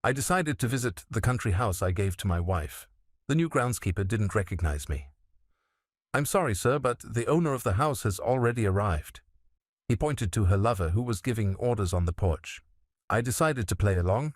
I decided to visit the country house I gave to my wife. The new groundskeeper didn't recognize me. "I'm sorry, sir, but the owner of the house has already arrived." He pointed to her lover who was giving orders on the porch. I decided to play along.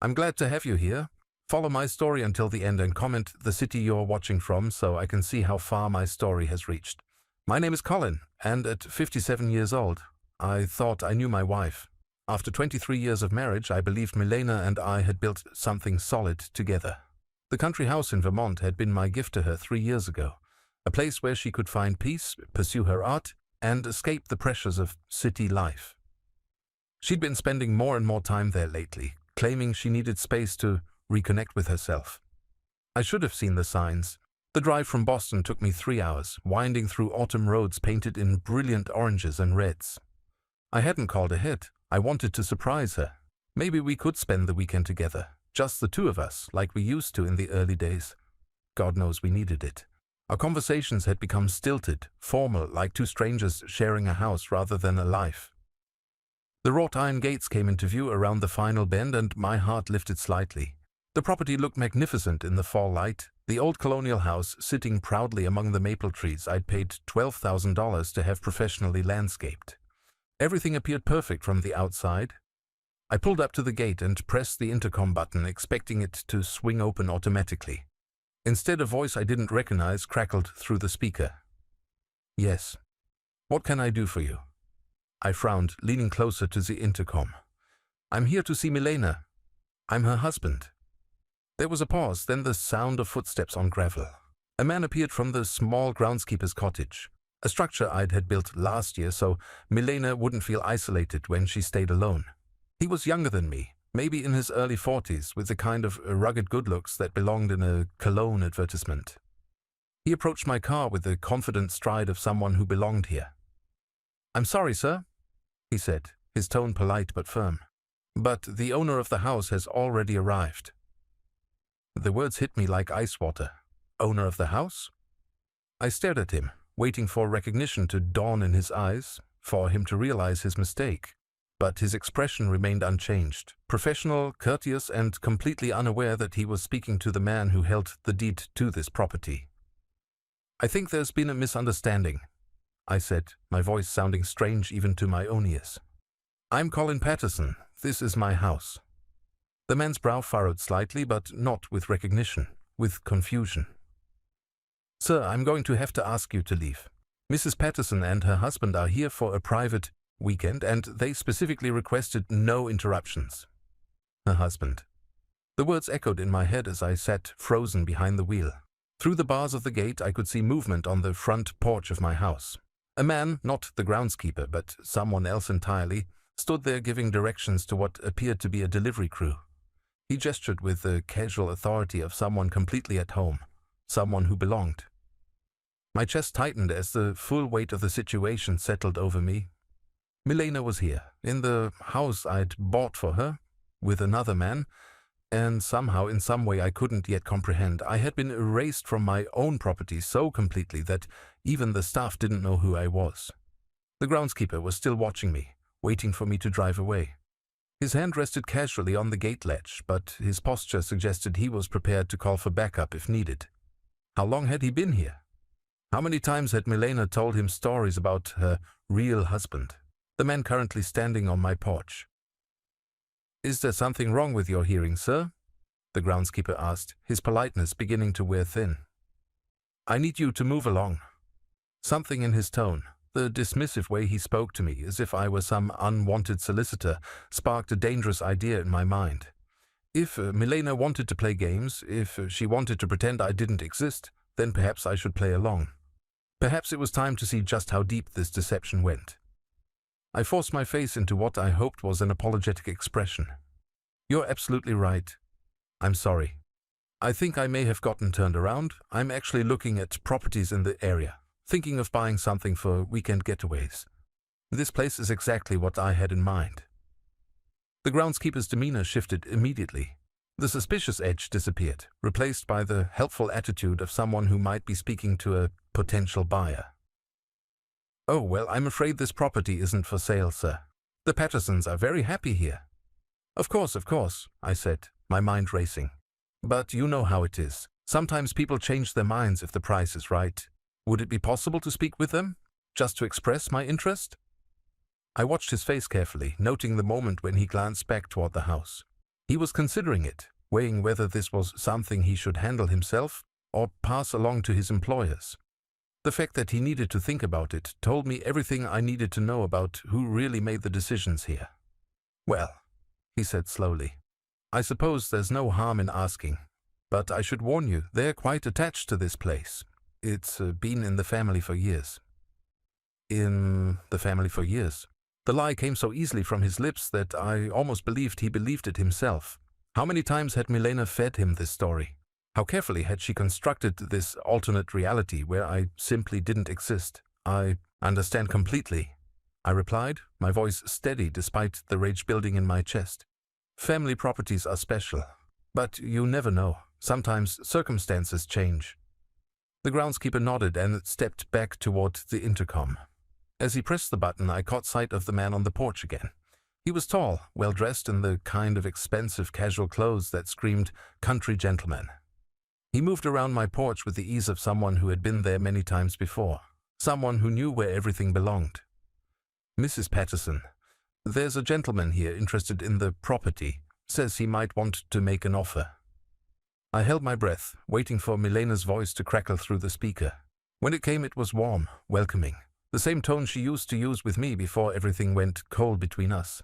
"I'm glad to have you here. Follow my story until the end and comment the city you're watching from so I can see how far my story has reached. My name is Colin, and at 57 years old, I thought I knew my wife. After 23 years of marriage, I believed Milena and I had built something solid together. The country house in Vermont had been my gift to her 3 years ago, a place where she could find peace, pursue her art, and escape the pressures of city life. She'd been spending more and more time there lately, claiming she needed space to reconnect with herself. I should have seen the signs. The drive from Boston took me 3 hours, winding through autumn roads painted in brilliant oranges and reds. I hadn't called ahead. I wanted to surprise her. Maybe we could spend the weekend together, just the two of us, like we used to in the early days. God knows we needed it. Our conversations had become stilted, formal, like two strangers sharing a house rather than a life. The wrought iron gates came into view around the final bend, and my heart lifted slightly. The property looked magnificent in the fall light, the old colonial house sitting proudly among the maple trees I'd paid $12,000 to have professionally landscaped. Everything appeared perfect from the outside. I pulled up to the gate and pressed the intercom button, expecting it to swing open automatically. Instead, a voice I didn't recognize crackled through the speaker. "Yes. What can I do for you?" I frowned, leaning closer to the intercom. "I'm here to see Milena. I'm her husband." There was a pause, then the sound of footsteps on gravel. A man appeared from the small groundskeeper's cottage, a structure I'd had built last year so Milena wouldn't feel isolated when she stayed alone. He was younger than me, maybe in his early 40s, with the kind of rugged good looks that belonged in a cologne advertisement. He approached my car with the confident stride of someone who belonged here. "I'm sorry, sir," he said, his tone polite but firm, "but the owner of the house has already arrived." The words hit me like ice water. Owner of the house? I stared at him, waiting for recognition to dawn in his eyes, for him to realize his mistake. But his expression remained unchanged, professional, courteous, and completely unaware that he was speaking to the man who held the deed to this property. "I think there's been a misunderstanding," I said, my voice sounding strange even to my own ears. "I'm Colin Patterson. This is my house." The man's brow furrowed slightly, but not with recognition, with confusion. "Sir, I'm going to have to ask you to leave. Mrs. Patterson and her husband are here for a private weekend, and they specifically requested no interruptions." Her husband. The words echoed in my head as I sat frozen behind the wheel. Through the bars of the gate, I could see movement on the front porch of my house. A man, not the groundskeeper, but someone else entirely, stood there giving directions to what appeared to be a delivery crew. He gestured with the casual authority of someone completely at home, someone who belonged. My chest tightened as the full weight of the situation settled over me. Milena was here, in the house I'd bought for her, with another man, and somehow, in some way I couldn't yet comprehend, I had been erased from my own property so completely that even the staff didn't know who I was. The groundskeeper was still watching me, waiting for me to drive away. His hand rested casually on the gate latch, but his posture suggested he was prepared to call for backup if needed. How long had he been here? How many times had Milena told him stories about her real husband, the man currently standing on my porch? "Is there something wrong with your hearing, sir?" the groundskeeper asked, his politeness beginning to wear thin. "I need you to move along." Something in his tone, the dismissive way he spoke to me, as if I were some unwanted solicitor, sparked a dangerous idea in my mind. If Milena wanted to play games, if she wanted to pretend I didn't exist, then perhaps I should play along. Perhaps it was time to see just how deep this deception went. I forced my face into what I hoped was an apologetic expression. "You're absolutely right. I'm sorry. I think I may have gotten turned around. I'm actually looking at properties in the area, thinking of buying something for weekend getaways. This place is exactly what I had in mind." The groundskeeper's demeanor shifted immediately. The suspicious edge disappeared, replaced by the helpful attitude of someone who might be speaking to a potential buyer. "Oh, well, I'm afraid this property isn't for sale, sir. The Pattersons are very happy here." Of course, I said, my mind racing. But you know how it is. Sometimes people change their minds if the price is right. Would it be possible to speak with them? Just to express my interest? I watched his face carefully, noting the moment when he glanced back toward the house. He was considering it, weighing whether this was something he should handle himself or pass along to his employers. The fact that he needed to think about it told me everything I needed to know about who really made the decisions here. Well, he said slowly, I suppose there's no harm in asking, but I should warn you, they're quite attached to this place. It's been in the family for years. In the family for years? The lie came so easily from his lips that I almost believed he believed it himself. How many times had Milena fed him this story? How carefully had she constructed this alternate reality where I simply didn't exist? I understand completely, I replied, my voice steady despite the rage building in my chest. Family properties are special, but you never know. Sometimes circumstances change. The groundskeeper nodded and stepped back toward the intercom. As he pressed the button, I caught sight of the man on the porch again. He was tall, well-dressed in the kind of expensive casual clothes that screamed country gentleman. He moved around my porch with the ease of someone who had been there many times before, someone who knew where everything belonged. Mrs. Patterson, there's a gentleman here interested in the property, says he might want to make an offer. I held my breath, waiting for Milena's voice to crackle through the speaker. When it came, it was warm, welcoming. The same tone she used to use with me before everything went cold between us.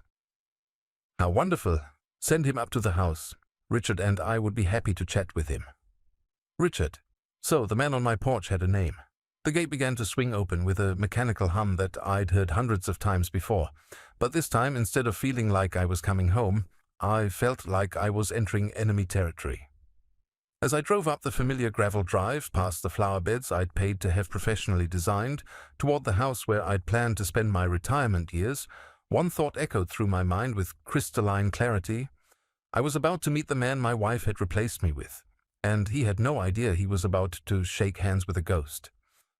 How wonderful! Send him up to the house. Richard and I would be happy to chat with him. Richard. So the man on my porch had a name. The gate began to swing open with a mechanical hum that I'd heard hundreds of times before, but this time, instead of feeling like I was coming home, I felt like I was entering enemy territory. As I drove up the familiar gravel drive, past the flower beds I'd paid to have professionally designed, toward the house where I'd planned to spend my retirement years, one thought echoed through my mind with crystalline clarity. I was about to meet the man my wife had replaced me with, and he had no idea he was about to shake hands with a ghost.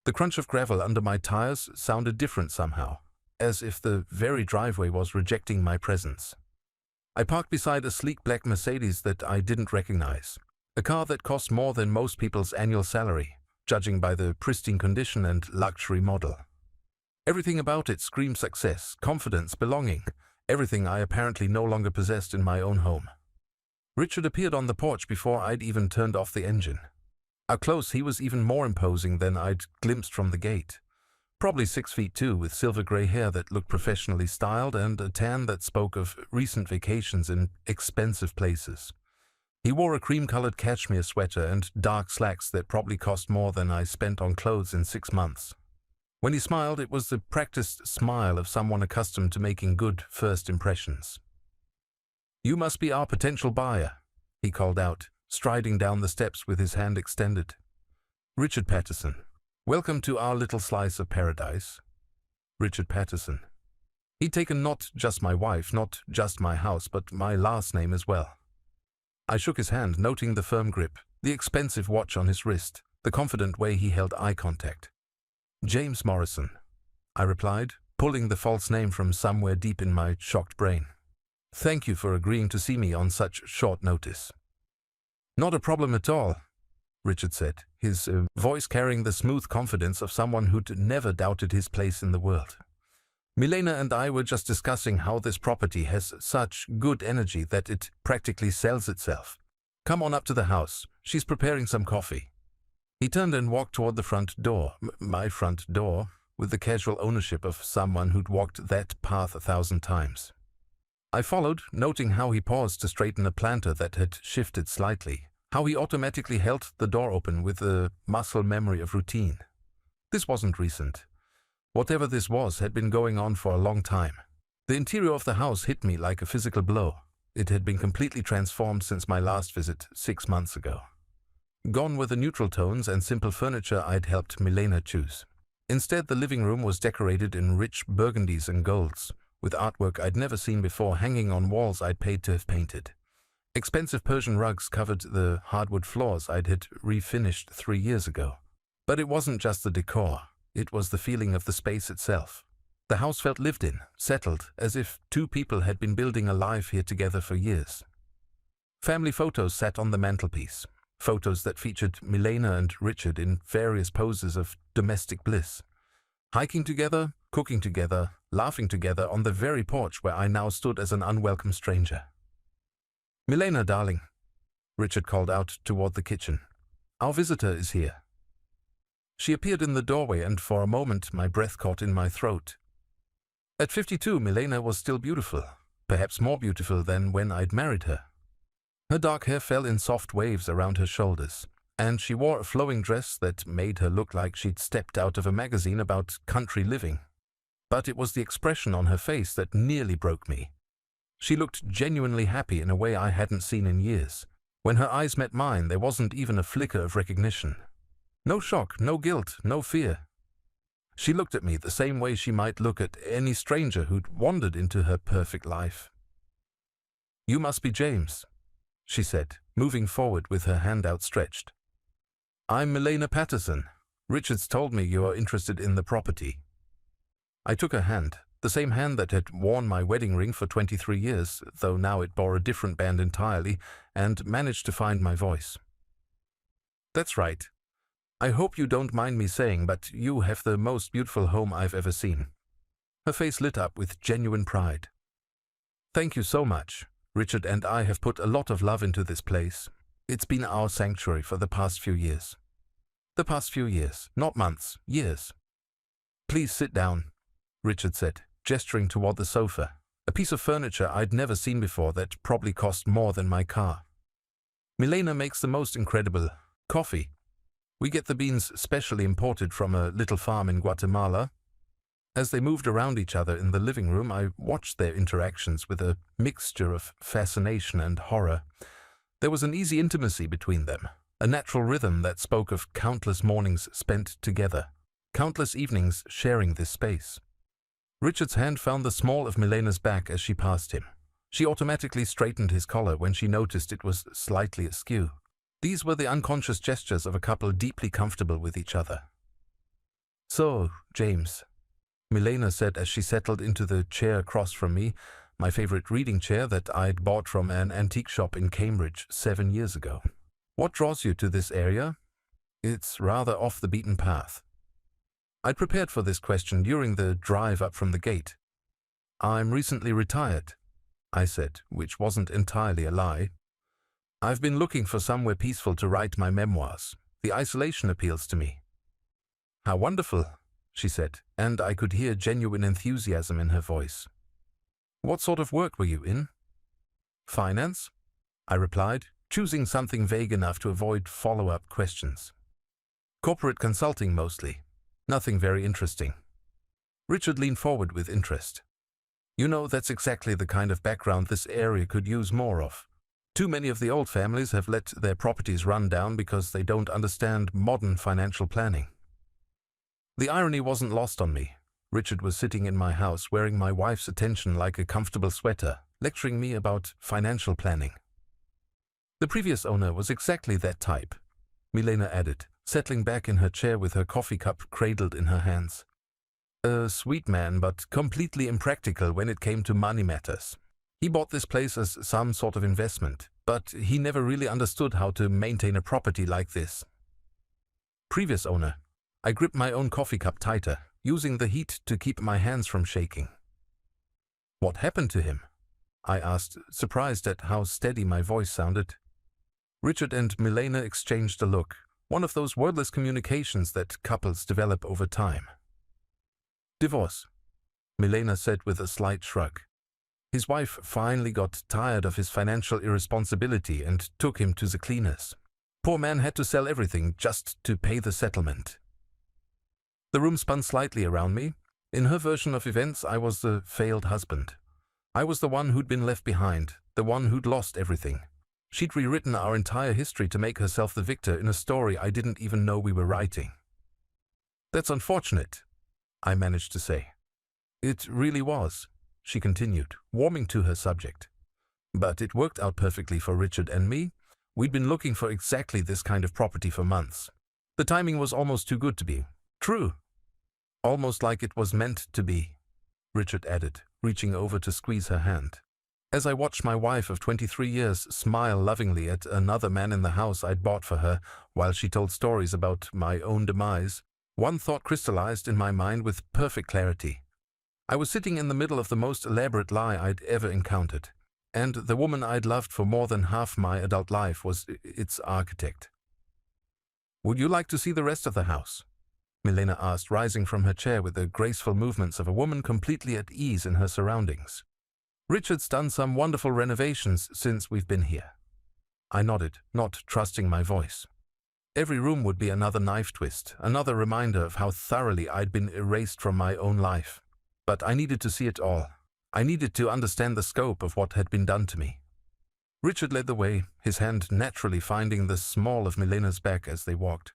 The crunch of gravel under my tires sounded different somehow, as if the very driveway was rejecting my presence. I parked beside a sleek black Mercedes that I didn't recognize. A car that cost more than most people's annual salary, judging by the pristine condition and luxury model. Everything about it screamed success, confidence, belonging, everything I apparently no longer possessed in my own home. Richard appeared on the porch before I'd even turned off the engine. Up close, he was even more imposing than I'd glimpsed from the gate. Probably 6'2", with silver gray hair that looked professionally styled and a tan that spoke of recent vacations in expensive places. He wore a cream-colored cashmere sweater and dark slacks that probably cost more than I spent on clothes in 6 months. When he smiled, it was the practiced smile of someone accustomed to making good first impressions. "You must be our potential buyer," he called out, striding down the steps with his hand extended. "Richard Patterson. Welcome to our little slice of paradise." Richard Patterson. He'd taken not just my wife, not just my house, but my last name as well. I shook his hand, noting the firm grip, the expensive watch on his wrist, the confident way he held eye contact. "James Morrison," I replied, pulling the false name from somewhere deep in my shocked brain. "Thank you for agreeing to see me on such short notice." "Not a problem at all," Richard said, his voice carrying the smooth confidence of someone who'd never doubted his place in the world. "Milena and I were just discussing how this property has such good energy that it practically sells itself. Come on up to the house. She's preparing some coffee." He turned and walked toward the front door, my front door, with the casual ownership of someone who'd walked that path 1,000 times. I followed, noting how he paused to straighten a planter that had shifted slightly, how he automatically held the door open with a muscle memory of routine. This wasn't recent. Whatever this was had been going on for a long time. The interior of the house hit me like a physical blow. It had been completely transformed since my last visit 6 months ago. Gone were the neutral tones and simple furniture I'd helped Milena choose. Instead, the living room was decorated in rich burgundies and golds, with artwork I'd never seen before hanging on walls I'd paid to have painted. Expensive Persian rugs covered the hardwood floors I'd had refinished 3 years ago. But it wasn't just the decor. It was the feeling of the space itself. The house felt lived in, settled, as if two people had been building a life here together for years. Family photos sat on the mantelpiece, photos that featured Milena and Richard in various poses of domestic bliss. Hiking together, cooking together, laughing together on the very porch where I now stood as an unwelcome stranger. "Milena, darling," Richard called out toward the kitchen. "Our visitor is here." She appeared in the doorway, and for a moment my breath caught in my throat. At 52, Milena was still beautiful, perhaps more beautiful than when I'd married her. Her dark hair fell in soft waves around her shoulders, and she wore a flowing dress that made her look like she'd stepped out of a magazine about country living. But it was the expression on her face that nearly broke me. She looked genuinely happy in a way I hadn't seen in years. When her eyes met mine, there wasn't even a flicker of recognition. No shock, no guilt, no fear. She looked at me the same way she might look at any stranger who'd wandered into her perfect life. "You must be James," she said, moving forward with her hand outstretched. "I'm Milena Patterson. Richard's told me you are interested in the property." I took her hand, the same hand that had worn my wedding ring for 23 years, though now it bore a different band entirely, and managed to find my voice. "That's right. I hope you don't mind me saying, but you have the most beautiful home I've ever seen." Her face lit up with genuine pride. "Thank you so much. Richard and I have put a lot of love into this place. It's been our sanctuary for the past few years." "The past few years, not months, years." "Please sit down," Richard said, gesturing toward the sofa, a piece of furniture I'd never seen before that probably cost more than my car. "Milena makes the most incredible coffee. We get the beans specially imported from a little farm in Guatemala." As they moved around each other in the living room, I watched their interactions with a mixture of fascination and horror. There was an easy intimacy between them, a natural rhythm that spoke of countless mornings spent together, countless evenings sharing this space. Richard's hand found the small of Milena's back as she passed him. She automatically straightened his collar when she noticed it was slightly askew. These were the unconscious gestures of a couple deeply comfortable with each other. "So, James," Milena said as she settled into the chair across from me, my favorite reading chair that I'd bought from an antique shop in Cambridge 7 years ago. "What draws you to this area? It's rather off the beaten path." I'd prepared for this question during the drive up from the gate. "I'm recently retired," I said, which wasn't entirely a lie. "I've been looking for somewhere peaceful to write my memoirs. The isolation appeals to me." "How wonderful," she said, and I could hear genuine enthusiasm in her voice. "What sort of work were you in?" "Finance," I replied, choosing something vague enough to avoid follow-up questions. "Corporate consulting mostly. Nothing very interesting." Richard leaned forward with interest. "You know, that's exactly the kind of background this area could use more of. Too many of the old families have let their properties run down because they don't understand modern financial planning." The irony wasn't lost on me. Richard was sitting in my house wearing my wife's attention like a comfortable sweater, lecturing me about financial planning. "The previous owner was exactly that type," Milena added, settling back in her chair with her coffee cup cradled in her hands. "A sweet man, but completely impractical when it came to money matters. He bought this place as some sort of investment, but he never really understood how to maintain a property like this." "Previous owner." I gripped my own coffee cup tighter, using the heat to keep my hands from shaking. "What happened to him?" I asked, surprised at how steady my voice sounded. Richard and Milena exchanged a look, one of those wordless communications that couples develop over time. "Divorce," Milena said with a slight shrug. "His wife finally got tired of his financial irresponsibility and took him to the cleaners. Poor man had to sell everything just to pay the settlement." The room spun slightly around me. In her version of events, I was the failed husband. I was the one who'd been left behind, the one who'd lost everything. She'd rewritten our entire history to make herself the victor in a story I didn't even know we were writing. "That's unfortunate," I managed to say. "It really was," she continued, warming to her subject. "But it worked out perfectly for Richard and me. We'd been looking for exactly this kind of property for months. The timing was almost too good to be true. Almost like it was meant to be." Richard added, reaching over to squeeze her hand. As I watched my wife of 23 years smile lovingly at another man in the house I'd bought for her while she told stories about my own demise, one thought crystallized in my mind with perfect clarity. I was sitting in the middle of the most elaborate lie I'd ever encountered, and the woman I'd loved for more than half my adult life was its architect. "Would you like to see the rest of the house?" Milena asked, rising from her chair with the graceful movements of a woman completely at ease in her surroundings. "Richard's done some wonderful renovations since we've been here." I nodded, not trusting my voice. Every room would be another knife twist, another reminder of how thoroughly I'd been erased from my own life. But I needed to see it all. I needed to understand the scope of what had been done to me. Richard led the way, his hand naturally finding the small of Milena's back as they walked.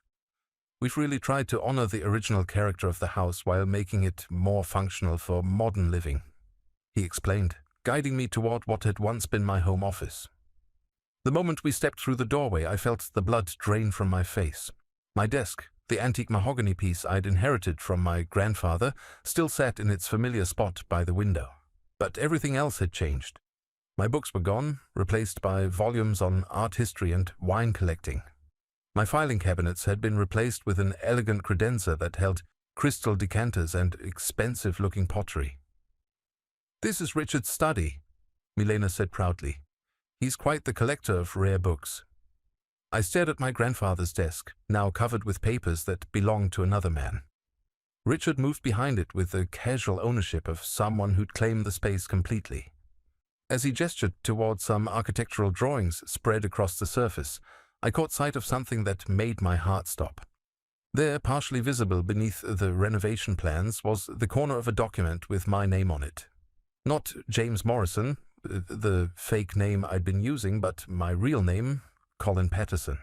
"We've really tried to honor the original character of the house while making it more functional for modern living," he explained, guiding me toward what had once been my home office. The moment we stepped through the doorway, I felt the blood drain from my face. My desk, the antique mahogany piece I'd inherited from my grandfather, still sat in its familiar spot by the window. But everything else had changed. My books were gone, replaced by volumes on art history and wine collecting. My filing cabinets had been replaced with an elegant credenza that held crystal decanters and expensive-looking pottery. "This is Richard's study," Milena said proudly. "He's quite the collector of rare books." I stared at my grandfather's desk, now covered with papers that belonged to another man. Richard moved behind it with the casual ownership of someone who'd claimed the space completely. As he gestured toward some architectural drawings spread across the surface, I caught sight of something that made my heart stop. There, partially visible beneath the renovation plans, was the corner of a document with my name on it. Not James Morrison, the fake name I'd been using, but my real name, Colin Patterson.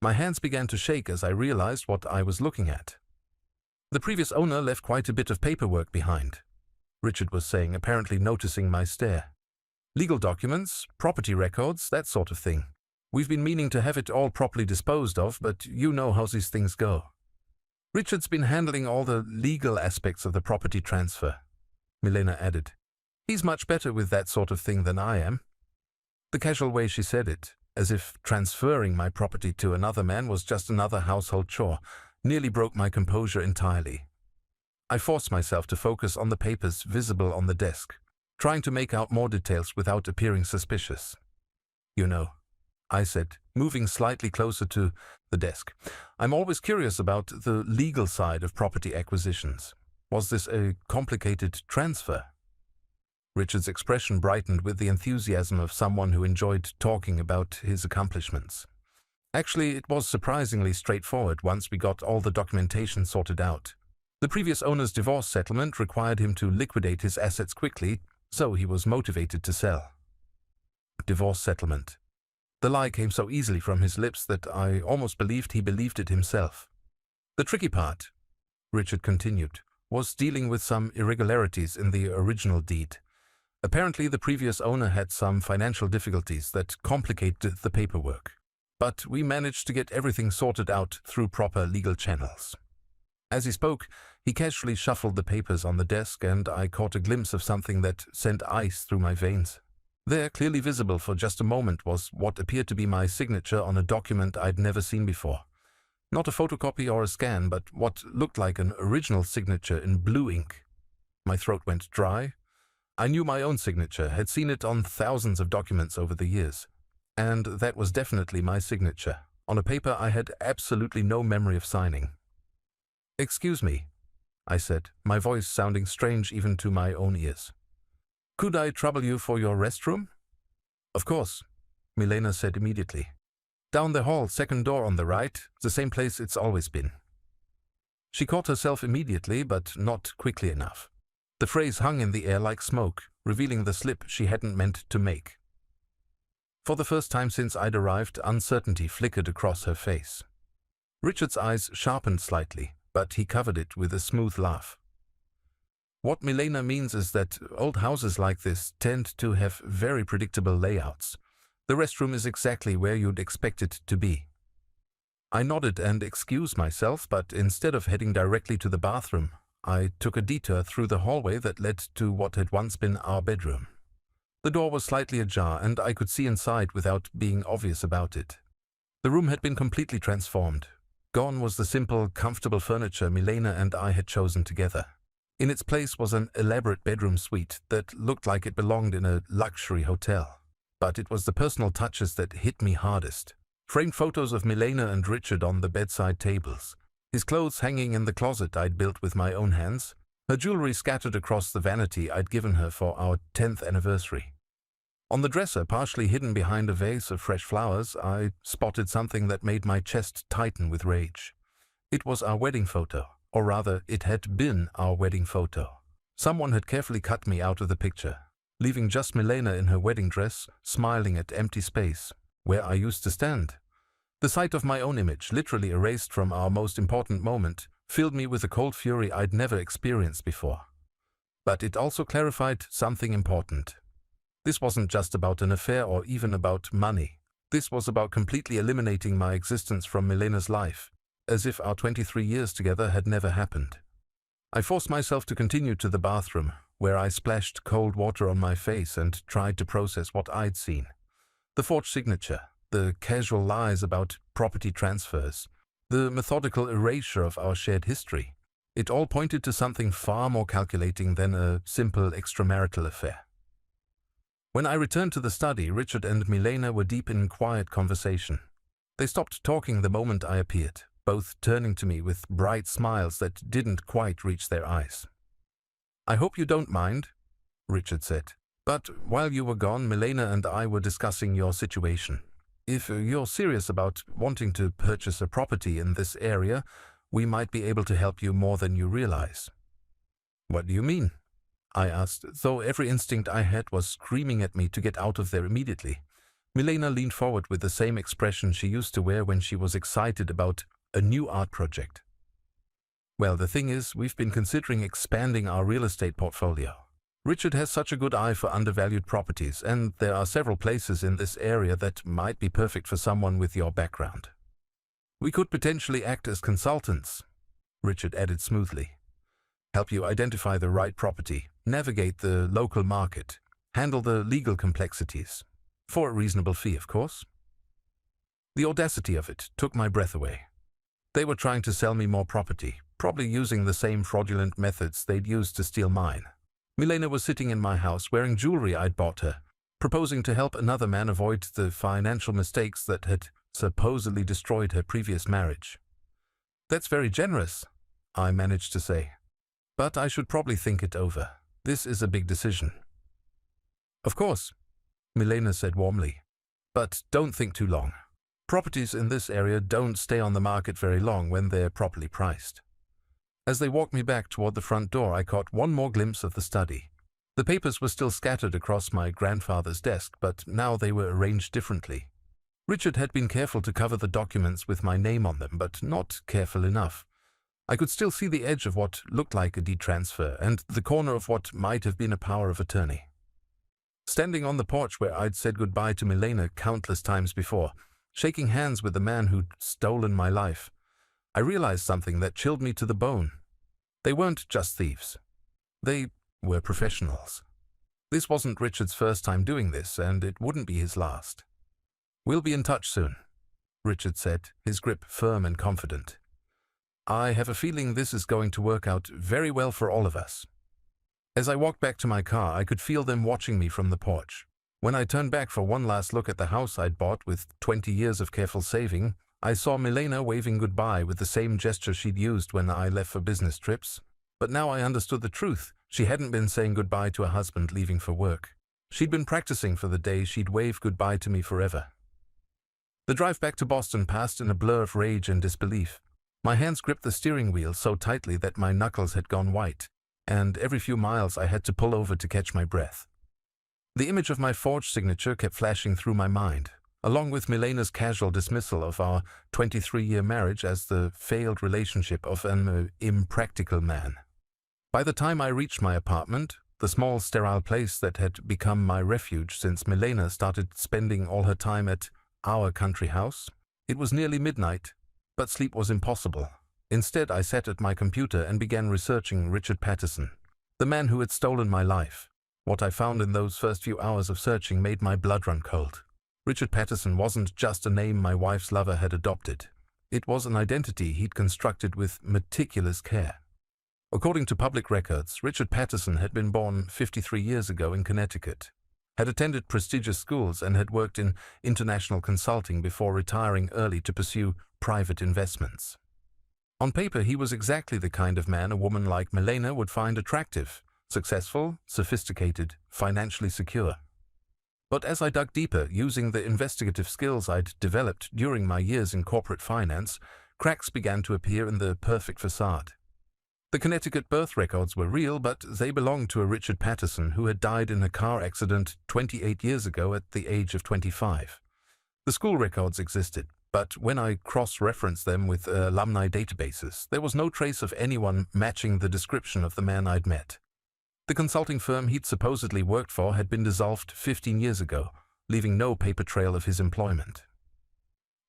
My hands began to shake as I realized what I was looking at. "The previous owner left quite a bit of paperwork behind," Richard was saying, apparently noticing my stare. "Legal documents, property records, that sort of thing. We've been meaning to have it all properly disposed of, but you know how these things go." "Richard's been handling all the legal aspects of the property transfer," Milena added. "He's much better with that sort of thing than I am." The casual way she said it, as if transferring my property to another man was just another household chore, nearly broke my composure entirely. I forced myself to focus on the papers visible on the desk, trying to make out more details without appearing suspicious. "You know," I said, moving slightly closer to the desk, "I'm always curious about the legal side of property acquisitions. Was this a complicated transfer?" Richard's expression brightened with the enthusiasm of someone who enjoyed talking about his accomplishments. "Actually, it was surprisingly straightforward once we got all the documentation sorted out. The previous owner's divorce settlement required him to liquidate his assets quickly, so he was motivated to sell." Divorce settlement. The lie came so easily from his lips that I almost believed he believed it himself. "The tricky part," Richard continued, "was dealing with some irregularities in the original deed. Apparently, the previous owner had some financial difficulties that complicated the paperwork. But we managed to get everything sorted out through proper legal channels." As he spoke, he casually shuffled the papers on the desk, and I caught a glimpse of something that sent ice through my veins. There, clearly visible for just a moment, was what appeared to be my signature on a document I'd never seen before. Not a photocopy or a scan, but what looked like an original signature in blue ink. My throat went dry. I knew my own signature, had seen it on thousands of documents over the years. And that was definitely my signature, on a paper I had absolutely no memory of signing. "Excuse me," I said, my voice sounding strange even to my own ears. "Could I trouble you for your restroom?" "Of course," Milena said immediately. "Down the hall, second door on the right, the same place it's always been." She caught herself immediately, but not quickly enough. The phrase hung in the air like smoke, revealing the slip she hadn't meant to make. For the first time since I'd arrived, uncertainty flickered across her face. Richard's eyes sharpened slightly, but he covered it with a smooth laugh. "What Milena means is that old houses like this tend to have very predictable layouts. The restroom is exactly where you'd expect it to be." I nodded and excused myself, but instead of heading directly to the bathroom, I took a detour through the hallway that led to what had once been our bedroom. The door was slightly ajar, and I could see inside without being obvious about it. The room had been completely transformed. Gone was the simple, comfortable furniture Milena and I had chosen together. In its place was an elaborate bedroom suite that looked like it belonged in a luxury hotel. But it was the personal touches that hit me hardest. Framed photos of Milena and Richard on the bedside tables, his clothes hanging in the closet I'd built with my own hands, her jewelry scattered across the vanity I'd given her for our 10th anniversary. On the dresser, partially hidden behind a vase of fresh flowers, I spotted something that made my chest tighten with rage. It was our wedding photo, or rather, it had been our wedding photo. Someone had carefully cut me out of the picture, leaving just Milena in her wedding dress, smiling at empty space, where I used to stand. The sight of my own image, literally erased from our most important moment, filled me with a cold fury I'd never experienced before. But it also clarified something important. This wasn't just about an affair or even about money. This was about completely eliminating my existence from Milena's life, as if our 23 years together had never happened. I forced myself to continue to the bathroom, where I splashed cold water on my face and tried to process what I'd seen. The forged signature, the casual lies about property transfers, the methodical erasure of our shared history. It all pointed to something far more calculating than a simple extramarital affair. When I returned to the study, Richard and Milena were deep in quiet conversation. They stopped talking the moment I appeared, both turning to me with bright smiles that didn't quite reach their eyes. "I hope you don't mind," Richard said, "but while you were gone, Milena and I were discussing your situation. If you're serious about wanting to purchase a property in this area, we might be able to help you more than you realize." "What do you mean?" I asked, though every instinct I had was screaming at me to get out of there immediately. Milena leaned forward with the same expression she used to wear when she was excited about a new art project. "Well, the thing is, we've been considering expanding our real estate portfolio. Richard has such a good eye for undervalued properties, and there are several places in this area that might be perfect for someone with your background. We could potentially act as consultants," Richard added smoothly. "Help you identify the right property, navigate the local market, handle the legal complexities. For a reasonable fee, of course." The audacity of it took my breath away. They were trying to sell me more property, probably using the same fraudulent methods they'd used to steal mine. Milena was sitting in my house wearing jewelry I'd bought her, proposing to help another man avoid the financial mistakes that had supposedly destroyed her previous marriage. "That's very generous," I managed to say. "But I should probably think it over. This is a big decision." "Of course," Milena said warmly. "But don't think too long. Properties in this area don't stay on the market very long when they're properly priced." As they walked me back toward the front door, I caught one more glimpse of the study. The papers were still scattered across my grandfather's desk, but now they were arranged differently. Richard had been careful to cover the documents with my name on them, but not careful enough. I could still see the edge of what looked like a deed transfer and the corner of what might have been a power of attorney. Standing on the porch where I'd said goodbye to Milena countless times before, shaking hands with the man who'd stolen my life, I realized something that chilled me to the bone. They weren't just thieves. They were professionals. This wasn't Richard's first time doing this, and it wouldn't be his last. "We'll be in touch soon," Richard said, his grip firm and confident. "I have a feeling this is going to work out very well for all of us." As I walked back to my car, I could feel them watching me from the porch. When I turned back for one last look at the house I'd bought with 20 years of careful saving, I saw Milena waving goodbye with the same gesture she'd used when I left for business trips. But now I understood the truth. She hadn't been saying goodbye to her husband leaving for work. She'd been practicing for the day she'd wave goodbye to me forever. The drive back to Boston passed in a blur of rage and disbelief. My hands gripped the steering wheel so tightly that my knuckles had gone white, and every few miles I had to pull over to catch my breath. The image of my forged signature kept flashing through my mind, along with Milena's casual dismissal of our 23-year marriage as the failed relationship of an impractical man. By the time I reached my apartment, the small sterile place that had become my refuge since Milena started spending all her time at our country house, it was nearly midnight, but sleep was impossible. Instead, I sat at my computer and began researching Richard Patterson, the man who had stolen my life. What I found in those first few hours of searching made my blood run cold. Richard Patterson wasn't just a name my wife's lover had adopted. It was an identity he'd constructed with meticulous care. According to public records, Richard Patterson had been born 53 years ago in Connecticut, had attended prestigious schools, and had worked in international consulting before retiring early to pursue private investments. On paper, he was exactly the kind of man a woman like Milena would find attractive, successful, sophisticated, financially secure. But as I dug deeper, using the investigative skills I'd developed during my years in corporate finance, cracks began to appear in the perfect facade. The Connecticut birth records were real, but they belonged to a Richard Patterson who had died in a car accident 28 years ago at the age of 25. The school records existed, but when I cross-referenced them with alumni databases, there was no trace of anyone matching the description of the man I'd met. The consulting firm he'd supposedly worked for had been dissolved 15 years ago, leaving no paper trail of his employment.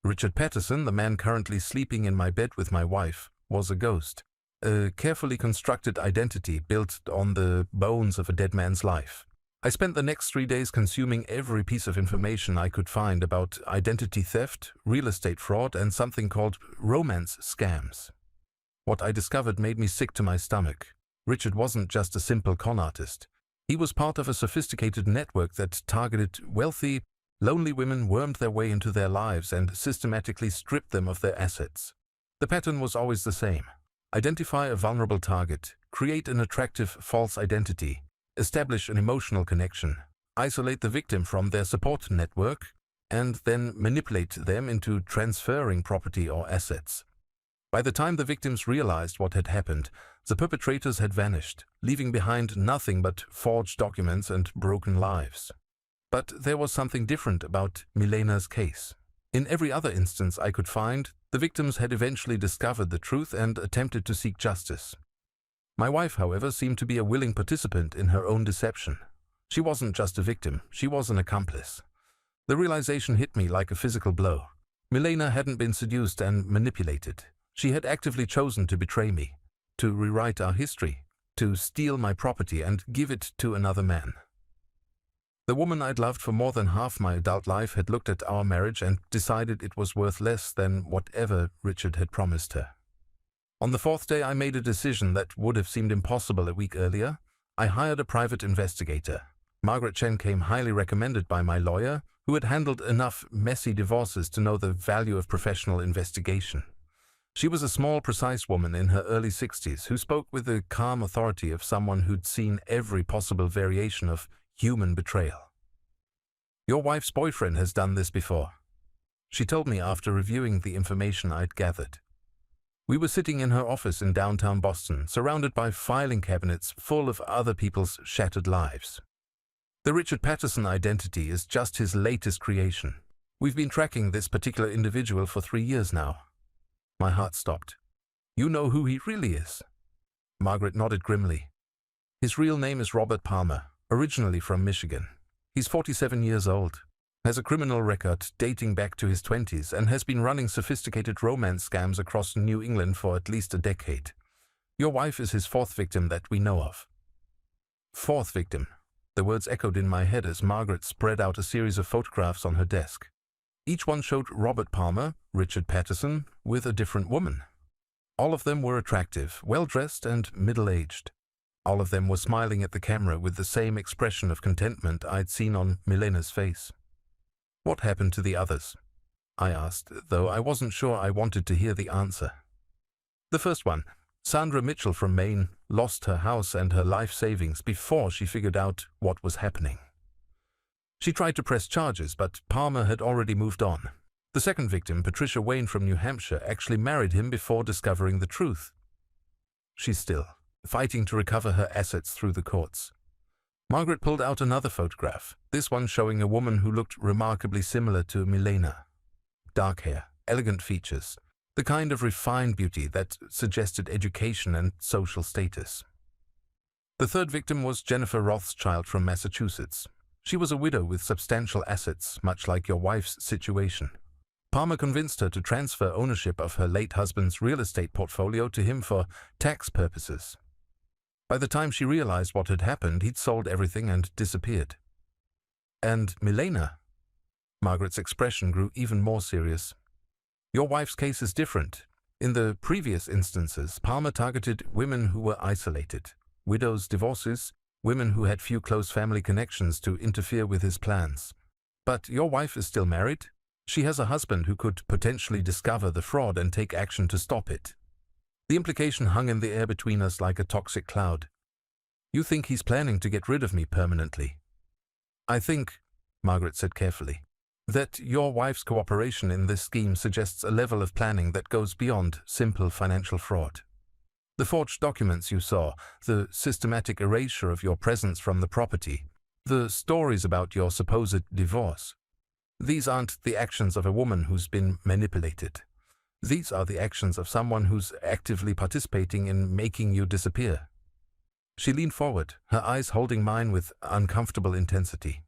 Richard Patterson, the man currently sleeping in my bed with my wife, was a ghost, a carefully constructed identity built on the bones of a dead man's life. I spent the next 3 days consuming every piece of information I could find about identity theft, real estate fraud, and something called romance scams. What I discovered made me sick to my stomach. Richard wasn't just a simple con artist. He was part of a sophisticated network that targeted wealthy, lonely women, wormed their way into their lives, and systematically stripped them of their assets. The pattern was always the same. Identify a vulnerable target, create an attractive false identity, establish an emotional connection, isolate the victim from their support network, and then manipulate them into transferring property or assets. By the time the victims realized what had happened, the perpetrators had vanished, leaving behind nothing but forged documents and broken lives. But there was something different about Milena's case. In every other instance I could find, the victims had eventually discovered the truth and attempted to seek justice. My wife, however, seemed to be a willing participant in her own deception. She wasn't just a victim, she was an accomplice. The realization hit me like a physical blow. Milena hadn't been seduced and manipulated. She had actively chosen to betray me, to rewrite our history, to steal my property and give it to another man. The woman I'd loved for more than half my adult life had looked at our marriage and decided it was worth less than whatever Richard had promised her. On the fourth day, I made a decision that would have seemed impossible a week earlier. I hired a private investigator. Margaret Chen came highly recommended by my lawyer, who had handled enough messy divorces to know the value of professional investigation. She was a small, precise woman in her early 60s who spoke with the calm authority of someone who'd seen every possible variation of human betrayal. "Your wife's boyfriend has done this before," she told me after reviewing the information I'd gathered. We were sitting in her office in downtown Boston, surrounded by filing cabinets full of other people's shattered lives. The Richard Patterson identity is just his latest creation. We've been tracking this particular individual for 3 years now. My heart stopped. "You know who he really is?" Margaret nodded grimly. "His real name is Robert Palmer, originally from Michigan. He's 47 years old, has a criminal record dating back to his 20s, and has been running sophisticated romance scams across New England for at least a decade. Your wife is his 4th victim that we know of." 4th victim. The words echoed in my head as Margaret spread out a series of photographs on her desk. Each one showed Robert Palmer, Richard Patterson, with a different woman. All of them were attractive, well-dressed, and middle-aged. All of them were smiling at the camera with the same expression of contentment I'd seen on Milena's face. "What happened to the others?" I asked, though I wasn't sure I wanted to hear the answer. "The first one, Sandra Mitchell from Maine, lost her house and her life savings before she figured out what was happening. She tried to press charges, but Palmer had already moved on. The second victim, Patricia Wayne from New Hampshire, actually married him before discovering the truth. She's still fighting to recover her assets through the courts." Margaret pulled out another photograph, this one showing a woman who looked remarkably similar to Milena. Dark hair, elegant features, the kind of refined beauty that suggested education and social status. The third victim was Jennifer Rothschild from Massachusetts. She was a widow with substantial assets, much like your wife's situation. Palmer convinced her to transfer ownership of her late husband's real estate portfolio to him for tax purposes. By the time she realized what had happened, he'd sold everything and disappeared. And Milena? Margaret's expression grew even more serious. Your wife's case is different. In the previous instances, Palmer targeted women who were isolated, widows, divorces, women who had few close family connections to interfere with his plans. But your wife is still married. She has a husband who could potentially discover the fraud and take action to stop it. The implication hung in the air between us like a toxic cloud. You think he's planning to get rid of me permanently? I think, Margaret said carefully, that your wife's cooperation in this scheme suggests a level of planning that goes beyond simple financial fraud. The forged documents you saw, the systematic erasure of your presence from the property, the stories about your supposed divorce. These aren't the actions of a woman who's been manipulated. These are the actions of someone who's actively participating in making you disappear. She leaned forward, her eyes holding mine with uncomfortable intensity.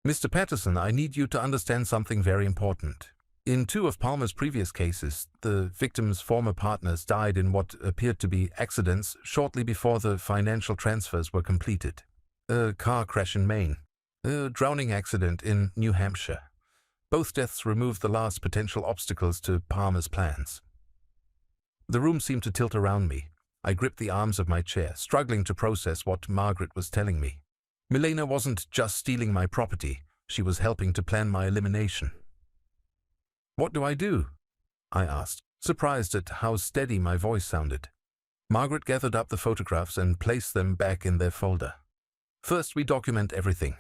Mr. Patterson, I need you to understand something very important. In 2 of Palmer's previous cases, the victims' former partners died in what appeared to be accidents shortly before the financial transfers were completed. A car crash in Maine, a drowning accident in New Hampshire. Both deaths removed the last potential obstacles to Palmer's plans. The room seemed to tilt around me. I gripped the arms of my chair, struggling to process what Margaret was telling me. Milena wasn't just stealing my property, she was helping to plan my elimination. What do I do? I asked, surprised at how steady my voice sounded. Margaret gathered up the photographs and placed them back in their folder. First, we document everything.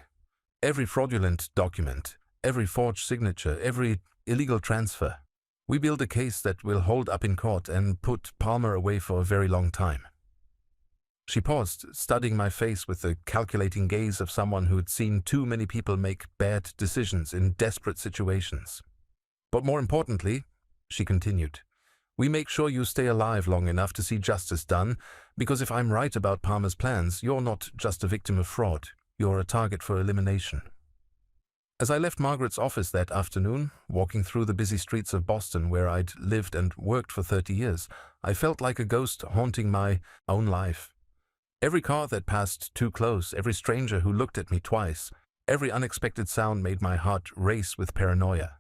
Every fraudulent document, every forged signature, every illegal transfer. We build a case that will hold up in court and put Palmer away for a very long time. She paused, studying my face with the calculating gaze of someone who had seen too many people make bad decisions in desperate situations. But more importantly, she continued, we make sure you stay alive long enough to see justice done, because if I'm right about Palmer's plans, you're not just a victim of fraud, you're a target for elimination. As I left Margaret's office that afternoon, walking through the busy streets of Boston where I'd lived and worked for 30 years, I felt like a ghost haunting my own life. Every car that passed too close, every stranger who looked at me twice, every unexpected sound made my heart race with paranoia.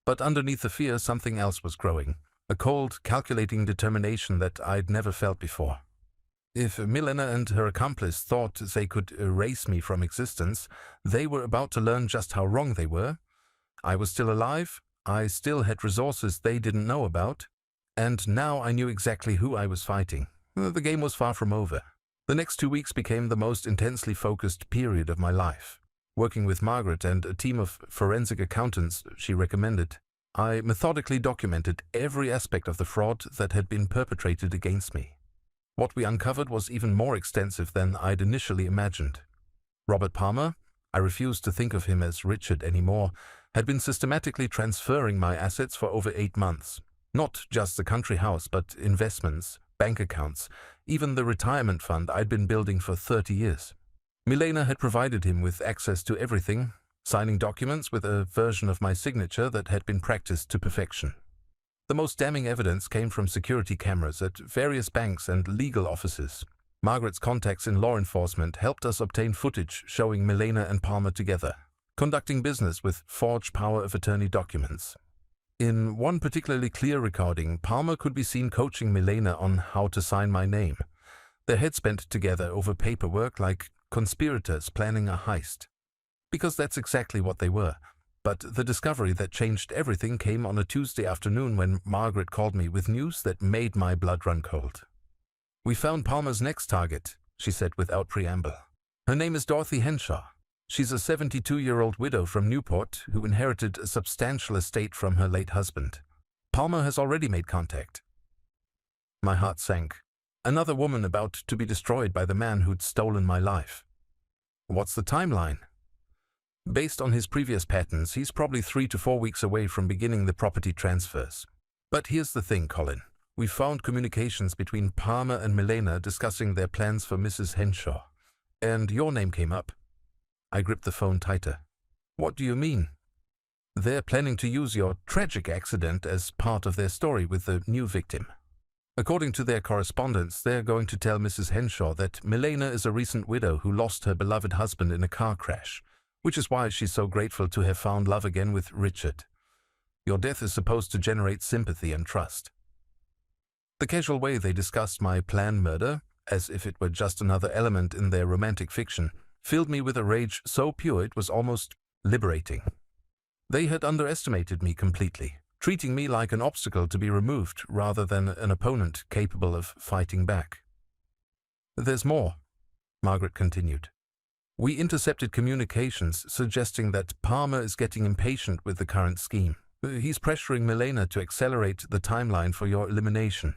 But underneath the fear, something else was growing, a cold, calculating determination that I'd never felt before. If Milena and her accomplice thought they could erase me from existence, they were about to learn just how wrong they were. I was still alive, I still had resources they didn't know about, and now I knew exactly who I was fighting. The game was far from over. The next 2 weeks became the most intensely focused period of my life. Working with Margaret and a team of forensic accountants she recommended, I methodically documented every aspect of the fraud that had been perpetrated against me. What we uncovered was even more extensive than I'd initially imagined. Robert Palmer, I refused to think of him as Richard anymore, had been systematically transferring my assets for over 8 months. Not just the country house, but investments, bank accounts, even the retirement fund I'd been building for 30 years. Milena had provided him with access to everything, signing documents with a version of my signature that had been practiced to perfection. The most damning evidence came from security cameras at various banks and legal offices. Margaret's contacts in law enforcement helped us obtain footage showing Milena and Palmer together, conducting business with forged power of attorney documents. In one particularly clear recording, Palmer could be seen coaching Milena on how to sign my name. Their heads spent together over paperwork like conspirators planning a heist. Because that's exactly what they were. But the discovery that changed everything came on a Tuesday afternoon when Margaret called me with news that made my blood run cold. We found Palmer's next target, she said without preamble. Her name is Dorothy Henshaw. She's a 72-year-old widow from Newport who inherited a substantial estate from her late husband. Palmer has already made contact. My heart sank. Another woman about to be destroyed by the man who'd stolen my life. What's the timeline? Based on his previous patterns, he's probably 3 to 4 weeks away from beginning the property transfers. But here's the thing, Colin. We found communications between Palmer and Milena discussing their plans for Mrs. Henshaw. And your name came up. I gripped the phone tighter. What do you mean? They're planning to use your tragic accident as part of their story with the new victim. According to their correspondence, they're going to tell Mrs. Henshaw that Milena is a recent widow who lost her beloved husband in a car crash, which is why she's so grateful to have found love again with Richard. Your death is supposed to generate sympathy and trust. The casual way they discussed my planned murder, as if it were just another element in their romantic fiction, filled me with a rage so pure it was almost liberating. They had underestimated me completely, treating me like an obstacle to be removed rather than an opponent capable of fighting back. There's more, Margaret continued. We intercepted communications suggesting that Palmer is getting impatient with the current scheme. He's pressuring Milena to accelerate the timeline for your elimination.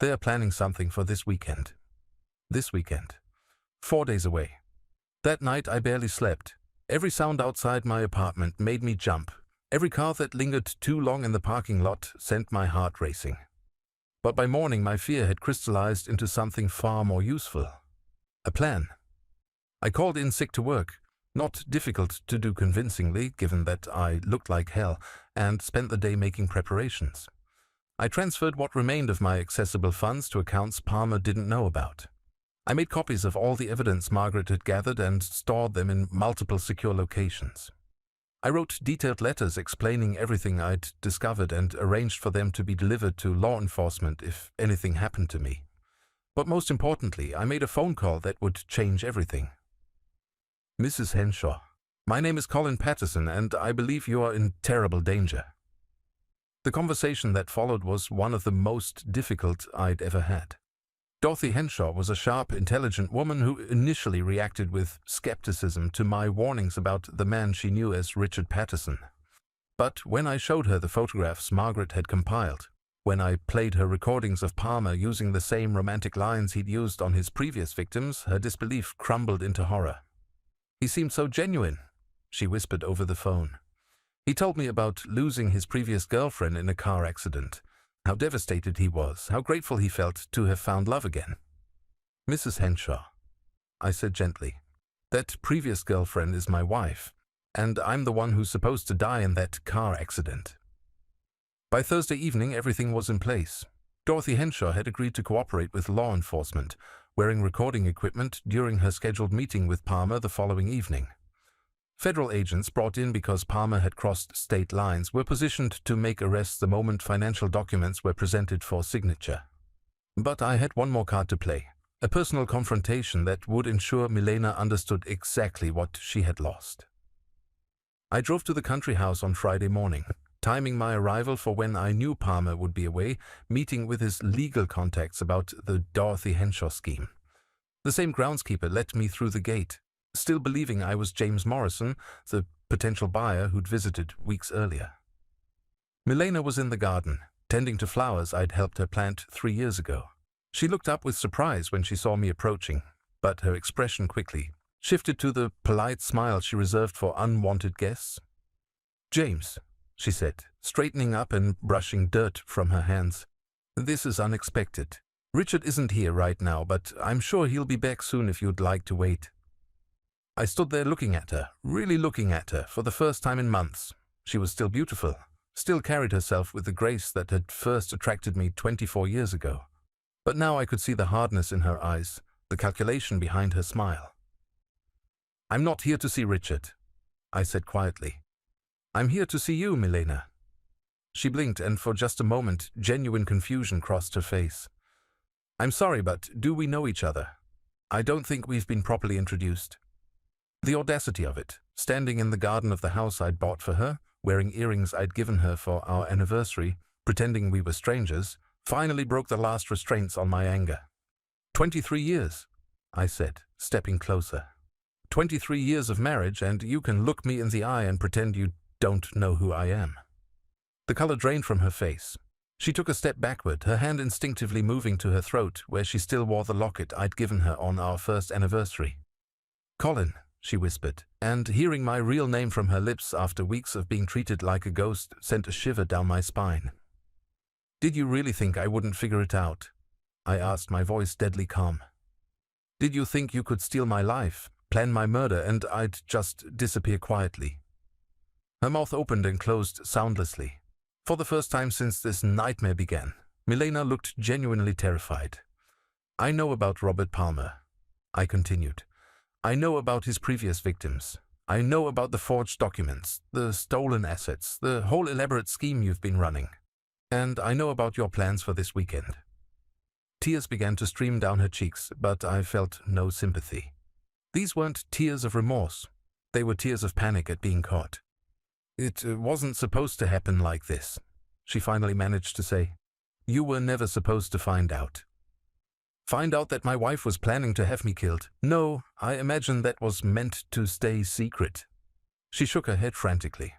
They are planning something for this weekend. This weekend. 4 days away. That night I barely slept. Every sound outside my apartment made me jump. Every car that lingered too long in the parking lot sent my heart racing. But by morning my fear had crystallized into something far more useful. A plan. I called in sick to work, not difficult to do convincingly given that I looked like hell, and spent the day making preparations. I transferred what remained of my accessible funds to accounts Palmer didn't know about. I made copies of all the evidence Margaret had gathered and stored them in multiple secure locations. I wrote detailed letters explaining everything I'd discovered and arranged for them to be delivered to law enforcement if anything happened to me. But most importantly, I made a phone call that would change everything. Mrs. Henshaw, my name is Colin Patterson, and I believe you are in terrible danger. The conversation that followed was one of the most difficult I'd ever had. Dorothy Henshaw was a sharp, intelligent woman who initially reacted with skepticism to my warnings about the man she knew as Richard Patterson. But when I showed her the photographs Margaret had compiled, when I played her recordings of Palmer using the same romantic lines he'd used on his previous victims, her disbelief crumbled into horror. He seemed so genuine, she whispered over the phone. He told me about losing his previous girlfriend in a car accident, how devastated he was, how grateful he felt to have found love again. Mrs. Henshaw, I said gently, that previous girlfriend is my wife, and I'm the one who's supposed to die in that car accident. By Thursday evening, everything was in place. Dorothy Henshaw had agreed to cooperate with law enforcement, wearing recording equipment during her scheduled meeting with Palmer the following evening. Federal agents brought in because Palmer had crossed state lines were positioned to make arrests the moment financial documents were presented for signature. But I had one more card to play, a personal confrontation that would ensure Milena understood exactly what she had lost. I drove to the country house on Friday morning, timing my arrival for when I knew Palmer would be away, meeting with his legal contacts about the Dorothy Henshaw scheme. The same groundskeeper let me through the gate, still believing I was James Morrison, the potential buyer who'd visited weeks earlier. Milena was in the garden, tending to flowers I'd helped her plant 3 years ago. She looked up with surprise when she saw me approaching, but her expression quickly shifted to the polite smile she reserved for unwanted guests. James, she said, straightening up and brushing dirt from her hands. This is unexpected. Richard isn't here right now, but I'm sure he'll be back soon if you'd like to wait. I stood there looking at her, really looking at her, for the first time in months. She was still beautiful, still carried herself with the grace that had first attracted me 24 years ago. But now I could see the hardness in her eyes, the calculation behind her smile. I'm not here to see Richard, I said quietly. I'm here to see you, Milena. She blinked, and for just a moment, genuine confusion crossed her face. I'm sorry, but do we know each other? I don't think we've been properly introduced. The audacity of it, standing in the garden of the house I'd bought for her, wearing earrings I'd given her for our anniversary, pretending we were strangers, finally broke the last restraints on my anger. 23 years, I said, stepping closer. 23 years of marriage, and you can look me in the eye and pretend you don't know who I am. The color drained from her face. She took a step backward, her hand instinctively moving to her throat, where she still wore the locket I'd given her on our first anniversary. Colin, she whispered, and hearing my real name from her lips after weeks of being treated like a ghost sent a shiver down my spine. Did you really think I wouldn't figure it out? I asked, my voice deadly calm. Did you think you could steal my life, plan my murder, and I'd just disappear quietly? Her mouth opened and closed soundlessly. For the first time since this nightmare began, Milena looked genuinely terrified. I know about Robert Palmer, I continued. I know about his previous victims. I know about the forged documents, the stolen assets, the whole elaborate scheme you've been running. And I know about your plans for this weekend. Tears began to stream down her cheeks, but I felt no sympathy. These weren't tears of remorse. They were tears of panic at being caught. It wasn't supposed to happen like this, she finally managed to say. You were never supposed to find out. Find out that my wife was planning to have me killed? No, I imagine that was meant to stay secret. She shook her head frantically.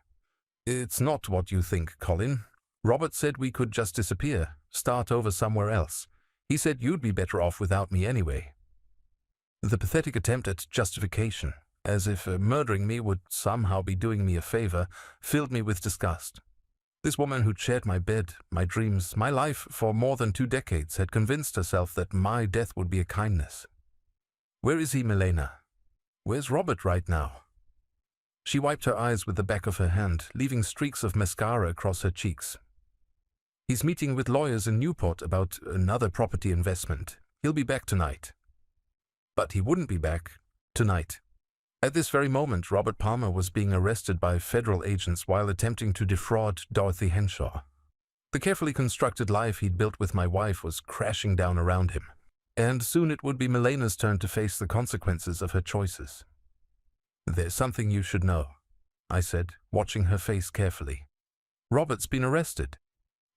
It's not what you think, Colin. Robert said we could just disappear, start over somewhere else. He said you'd be better off without me anyway. The pathetic attempt at justification, as if murdering me would somehow be doing me a favor, filled me with disgust. This woman who'd shared my bed, my dreams, my life for more than 2 decades had convinced herself that my death would be a kindness. Where is he, Milena? Where's Robert right now? She wiped her eyes with the back of her hand, leaving streaks of mascara across her cheeks. He's meeting with lawyers in Newport about another property investment. He'll be back tonight. But he wouldn't be back tonight. At this very moment, Robert Palmer was being arrested by federal agents while attempting to defraud Dorothy Henshaw. The carefully constructed life he'd built with my wife was crashing down around him, and soon it would be Milena's turn to face the consequences of her choices. There's something you should know, I said, watching her face carefully. Robert's been arrested.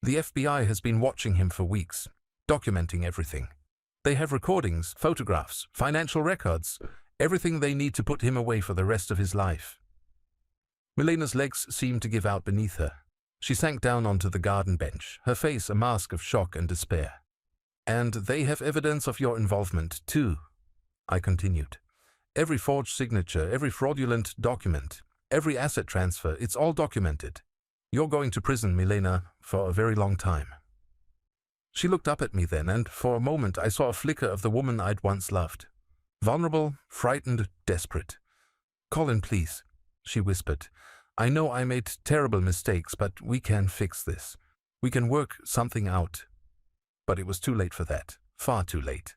The FBI has been watching him for weeks, documenting everything. They have recordings, photographs, financial records, everything they need to put him away for the rest of his life. Milena's legs seemed to give out beneath her. She sank down onto the garden bench, her face a mask of shock and despair. And they have evidence of your involvement, too, I continued. Every forged signature, every fraudulent document, every asset transfer, it's all documented. You're going to prison, Milena, for a very long time. She looked up at me then, and for a moment I saw a flicker of the woman I'd once loved. Vulnerable, frightened, desperate. Colin, please, she whispered. I know I made terrible mistakes, but we can fix this. We can work something out. But it was too late for that. Far too late.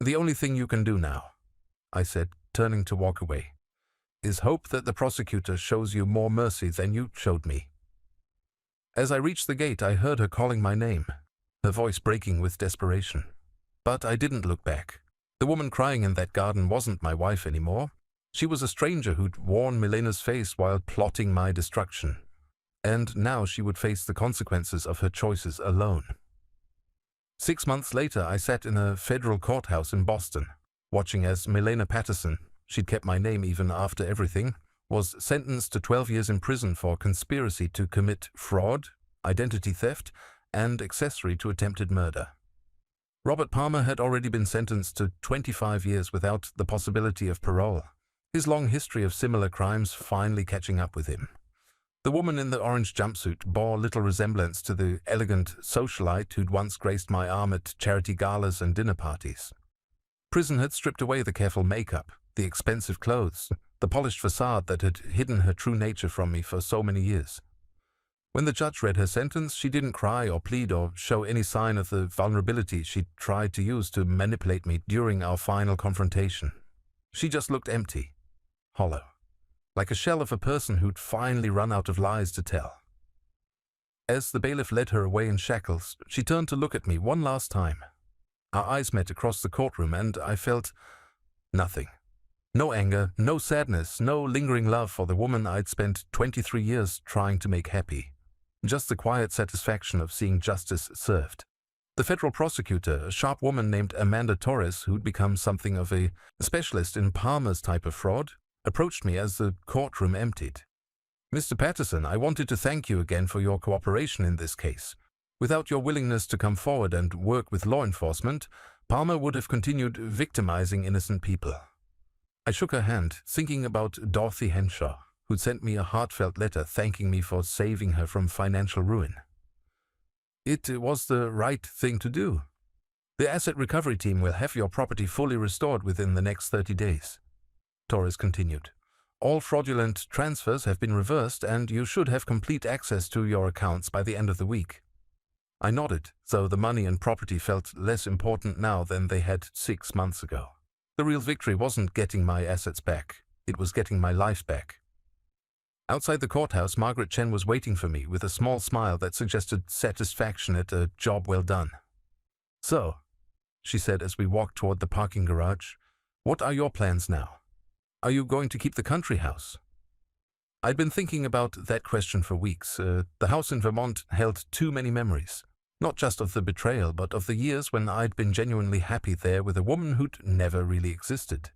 The only thing you can do now, I said, turning to walk away, is hope that the prosecutor shows you more mercy than you showed me. As I reached the gate, I heard her calling my name, her voice breaking with desperation. But I didn't look back. The woman crying in that garden wasn't my wife anymore. She was a stranger who'd worn Milena's face while plotting my destruction. And now she would face the consequences of her choices alone. 6 months later, I sat in a federal courthouse in Boston, watching as Milena Patterson, she'd kept my name even after everything, was sentenced to 12 years in prison for conspiracy to commit fraud, identity theft, and accessory to attempted murder. Robert Palmer had already been sentenced to 25 years without the possibility of parole, his long history of similar crimes finally catching up with him. The woman in the orange jumpsuit bore little resemblance to the elegant socialite who'd once graced my arm at charity galas and dinner parties. Prison had stripped away the careful makeup, the expensive clothes, the polished facade that had hidden her true nature from me for so many years. When the judge read her sentence, she didn't cry or plead or show any sign of the vulnerability she'd tried to use to manipulate me during our final confrontation. She just looked empty, hollow, like a shell of a person who'd finally run out of lies to tell. As the bailiff led her away in shackles, she turned to look at me one last time. Our eyes met across the courtroom, and I felt nothing. No anger, no sadness, no lingering love for the woman I'd spent 23 years trying to make happy. Just the quiet satisfaction of seeing justice served. The federal prosecutor, a sharp woman named Amanda Torres, who'd become something of a specialist in Palmer's type of fraud, approached me as the courtroom emptied. Mr. Patterson, I wanted to thank you again for your cooperation in this case. Without your willingness to come forward and work with law enforcement, Palmer would have continued victimizing innocent people. I shook her hand, thinking about Dorothy Henshaw, who'd sent me a heartfelt letter thanking me for saving her from financial ruin. It was the right thing to do. The asset recovery team will have your property fully restored within the next 30 days. Torres continued. All fraudulent transfers have been reversed and you should have complete access to your accounts by the end of the week. I nodded, though the money and property felt less important now than they had 6 months ago. The real victory wasn't getting my assets back, it was getting my life back. Outside the courthouse, Margaret Chen was waiting for me with a small smile that suggested satisfaction at a job well done. "So," she said as we walked toward the parking garage, "what are your plans now? Are you going to keep the country house?" I'd been thinking about that question for weeks. The house in Vermont held too many memories. Not just of the betrayal, but of the years when I'd been genuinely happy there with a woman who'd never really existed.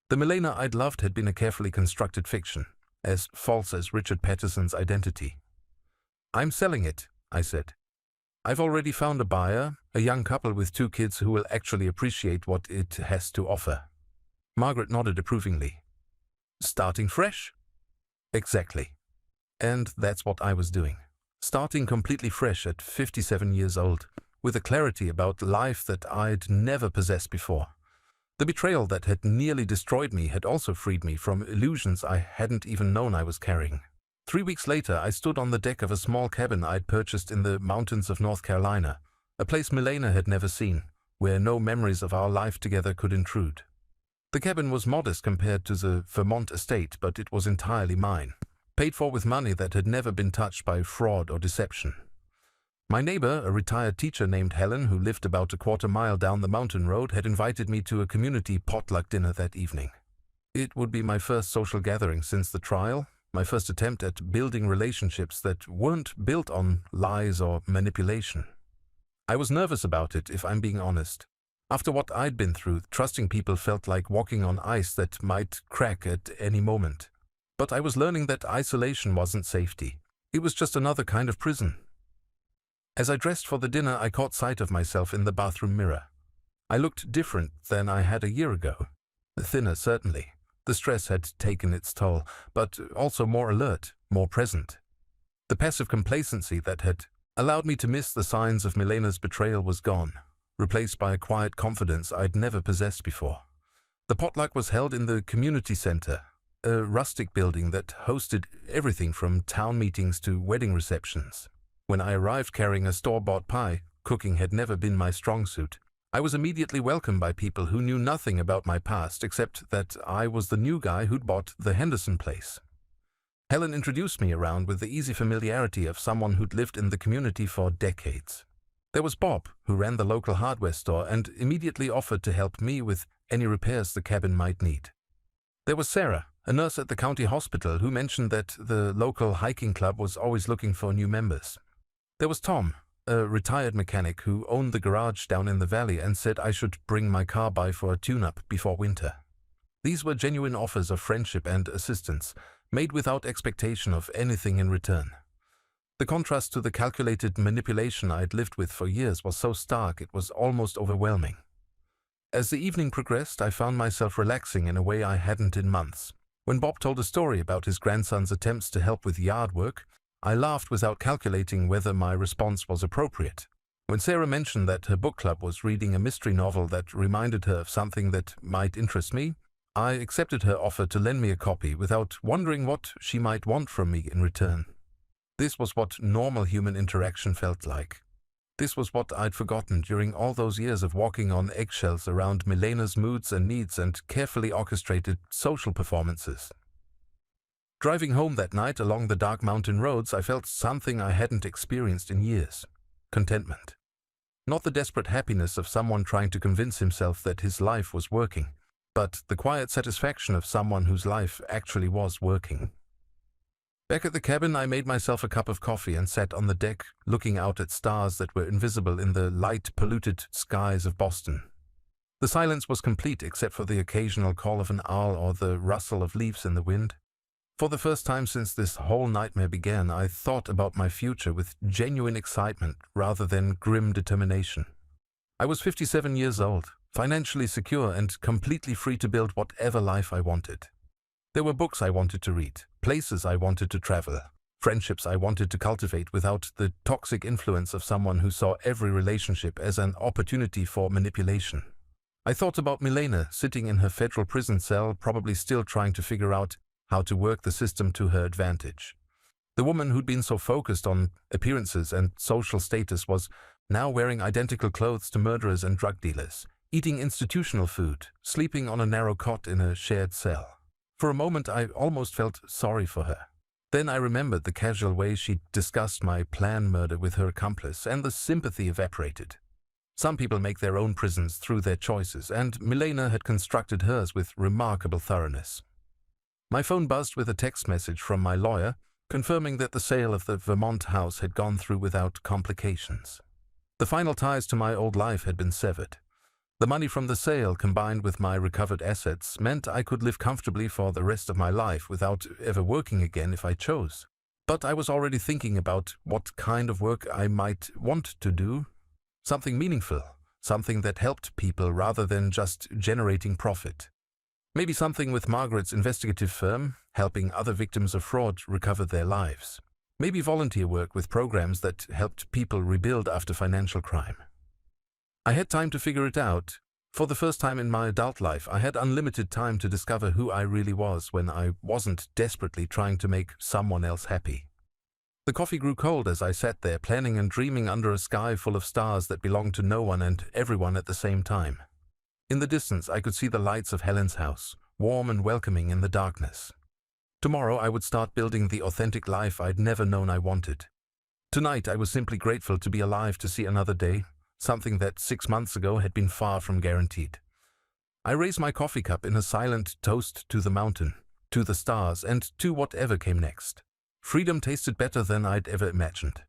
The Milena I'd loved had been a carefully constructed fiction, as false as Richard Patterson's identity. "I'm selling it," I said. "I've already found a buyer, a young couple with 2 kids who will actually appreciate what it has to offer." Margaret nodded approvingly. "Starting fresh?" "Exactly. And that's what I was doing. Starting completely fresh at 57 years old, with a clarity about life that I'd never possessed before. The betrayal that had nearly destroyed me had also freed me from illusions I hadn't even known I was carrying. 3 weeks later, I stood on the deck of a small cabin I'd purchased in the mountains of North Carolina, a place Milena had never seen, where no memories of our life together could intrude. The cabin was modest compared to the Vermont estate, but it was entirely mine, paid for with money that had never been touched by fraud or deception. My neighbor, a retired teacher named Helen, who lived about a quarter mile down the mountain road, had invited me to a community potluck dinner that evening. It would be my first social gathering since the trial, my first attempt at building relationships that weren't built on lies or manipulation. I was nervous about it, if I'm being honest. After what I'd been through, trusting people felt like walking on ice that might crack at any moment. But I was learning that isolation wasn't safety. It was just another kind of prison. As I dressed for the dinner, I caught sight of myself in the bathroom mirror. I looked different than I had a year ago. Thinner, certainly. The stress had taken its toll, but also more alert, more present. The passive complacency that had allowed me to miss the signs of Milena's betrayal was gone, replaced by a quiet confidence I'd never possessed before. The potluck was held in the community center, a rustic building that hosted everything from town meetings to wedding receptions. When I arrived carrying a store-bought pie, cooking had never been my strong suit. I was immediately welcomed by people who knew nothing about my past except that I was the new guy who'd bought the Henderson place. Helen introduced me around with the easy familiarity of someone who'd lived in the community for decades. There was Bob, who ran the local hardware store and immediately offered to help me with any repairs the cabin might need. There was Sarah, a nurse at the county hospital, who mentioned that the local hiking club was always looking for new members. There was Tom, a retired mechanic who owned the garage down in the valley and said I should bring my car by for a tune-up before winter. These were genuine offers of friendship and assistance, made without expectation of anything in return. The contrast to the calculated manipulation I'd lived with for years was so stark it was almost overwhelming. As the evening progressed, I found myself relaxing in a way I hadn't in months. When Bob told a story about his grandson's attempts to help with yard work, I laughed without calculating whether my response was appropriate. When Sarah mentioned that her book club was reading a mystery novel that reminded her of something that might interest me, I accepted her offer to lend me a copy without wondering what she might want from me in return. This was what normal human interaction felt like. This was what I'd forgotten during all those years of walking on eggshells around Milena's moods and needs and carefully orchestrated social performances. Driving home that night along the dark mountain roads, I felt something I hadn't experienced in years: contentment. Not the desperate happiness of someone trying to convince himself that his life was working, but the quiet satisfaction of someone whose life actually was working. Back at the cabin, I made myself a cup of coffee and sat on the deck, looking out at stars that were invisible in the light-polluted skies of Boston. The silence was complete except for the occasional call of an owl or the rustle of leaves in the wind. For the first time since this whole nightmare began, I thought about my future with genuine excitement rather than grim determination. I was 57 years old, financially secure and completely free to build whatever life I wanted. There were books I wanted to read, places I wanted to travel, friendships I wanted to cultivate without the toxic influence of someone who saw every relationship as an opportunity for manipulation. I thought about Milena sitting in her federal prison cell, probably still trying to figure out how to work the system to her advantage. The woman who'd been so focused on appearances and social status was now wearing identical clothes to murderers and drug dealers, eating institutional food, sleeping on a narrow cot in a shared cell. For a moment, I almost felt sorry for her. Then I remembered the casual way she'd discussed my planned murder with her accomplice, and the sympathy evaporated. Some people make their own prisons through their choices, and Milena had constructed hers with remarkable thoroughness. My phone buzzed with a text message from my lawyer, confirming that the sale of the Vermont house had gone through without complications. The final ties to my old life had been severed. The money from the sale, combined with my recovered assets, meant I could live comfortably for the rest of my life without ever working again if I chose. But I was already thinking about what kind of work I might want to do. Something meaningful, something that helped people rather than just generating profit. Maybe something with Margaret's investigative firm, helping other victims of fraud recover their lives. Maybe volunteer work with programs that helped people rebuild after financial crime. I had time to figure it out. For the first time in my adult life, I had unlimited time to discover who I really was when I wasn't desperately trying to make someone else happy. The coffee grew cold as I sat there planning and dreaming under a sky full of stars that belonged to no one and everyone at the same time. In the distance, I could see the lights of Helen's house, warm and welcoming in the darkness. Tomorrow, I would start building the authentic life I'd never known I wanted. Tonight, I was simply grateful to be alive to see another day, something that 6 months ago had been far from guaranteed. I raised my coffee cup in a silent toast to the mountain, to the stars, and to whatever came next. Freedom tasted better than I'd ever imagined.